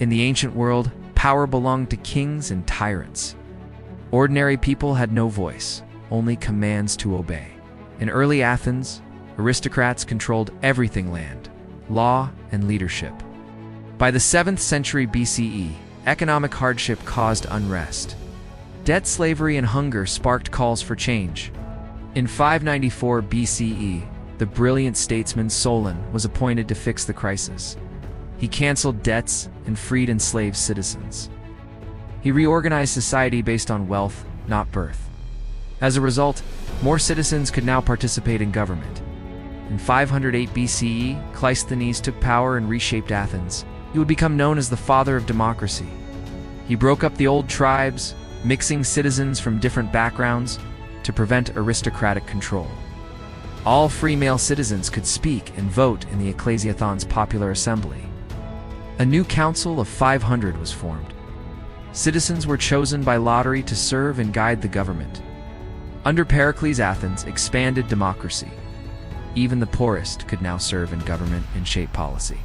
In the ancient world, power belonged to kings and tyrants. Ordinary people had no voice, only commands to obey. In early Athens, aristocrats controlled everything: land, law, and leadership. By the 7th century BCE, economic hardship caused unrest. Debt, slavery, and hunger sparked calls for change. In 594 BCE, the brilliant statesman Solon was appointed to fix the crisis. He canceled debts and freed enslaved citizens. He reorganized society based on wealth, not birth. As a result, more citizens could now participate in government. In 508 BCE, Cleisthenes took power and reshaped Athens. He would become known as the father of democracy. He broke up the old tribes, mixing citizens from different backgrounds to prevent aristocratic control. All free male citizens could speak and vote in the Athens popular assembly. A new council of 500 was formed. Citizens were chosen by lottery to serve and guide the government. Under Pericles, Athens expanded democracy. Even the poorest could now serve in government and shape policy.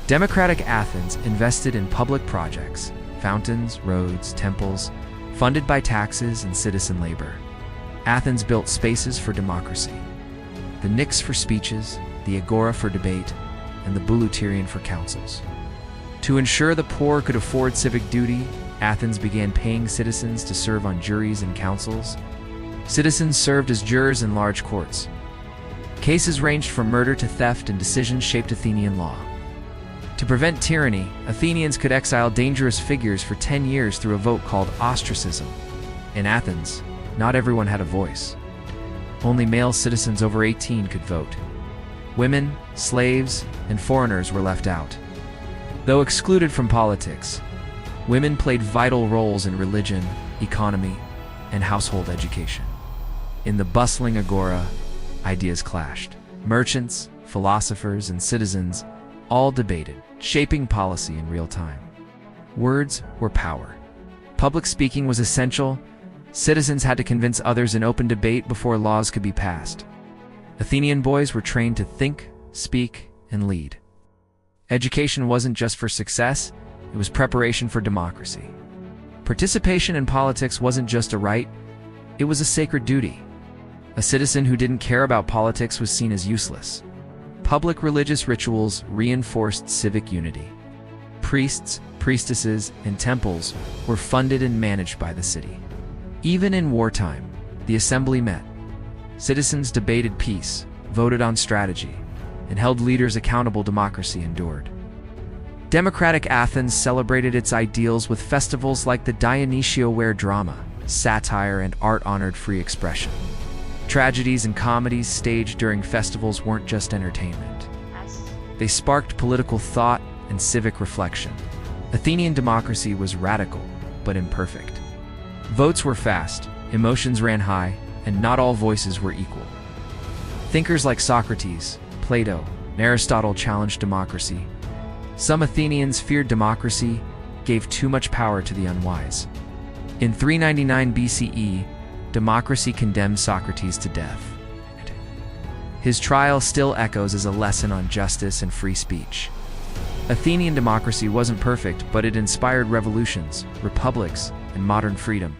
Democratic Athens invested in public projects, fountains, roads, temples, funded by taxes and citizen labor. Athens built spaces for democracy: the Nix for speeches, the Agora for debate, and the Bouleuterion for councils. To ensure the poor could afford civic duty, Athens began paying citizens to serve on juries and councils. Citizens served as jurors in large courts. Cases ranged from murder to theft, and decisions shaped Athenian law. To prevent tyranny, Athenians could exile dangerous figures for 10 years through a vote called ostracism. In Athens, not everyone had a voice. Only male citizens over 18 could vote. Women, slaves, and foreigners were left out. Though excluded from politics, women played vital roles in religion, economy, and household education. In the bustling agora, ideas clashed. Merchants, philosophers, and citizens all debated, shaping policy in real time. Words were power. Public speaking was essential. Citizens had to convince others in open debate before laws could be passed. Athenian boys were trained to think, speak, and lead. Education wasn't just for success, it was preparation for democracy. Participation in politics wasn't just a right, it was a sacred duty. A citizen who didn't care about politics was seen as useless. Public religious rituals reinforced civic unity. Priests, priestesses, and temples were funded and managed by the city. Even in wartime, the assembly met. Citizens debated peace, voted on strategy, and held leaders accountable. Democracy endured. Democratic Athens celebrated its ideals with festivals like the Dionysia, where drama, satire, and art honored free expression. Tragedies and comedies staged during festivals weren't just entertainment. They sparked political thought and civic reflection. Athenian democracy was radical, but imperfect. Votes were fast, emotions ran high, and not all voices were equal. Thinkers like Socrates, Plato, and Aristotle challenged democracy. Some Athenians feared democracy, gave too much power to the unwise. In 399 BCE, democracy condemned Socrates to death. His trial still echoes as a lesson on justice and free speech. Athenian democracy wasn't perfect, but it inspired revolutions, republics, and modern freedom.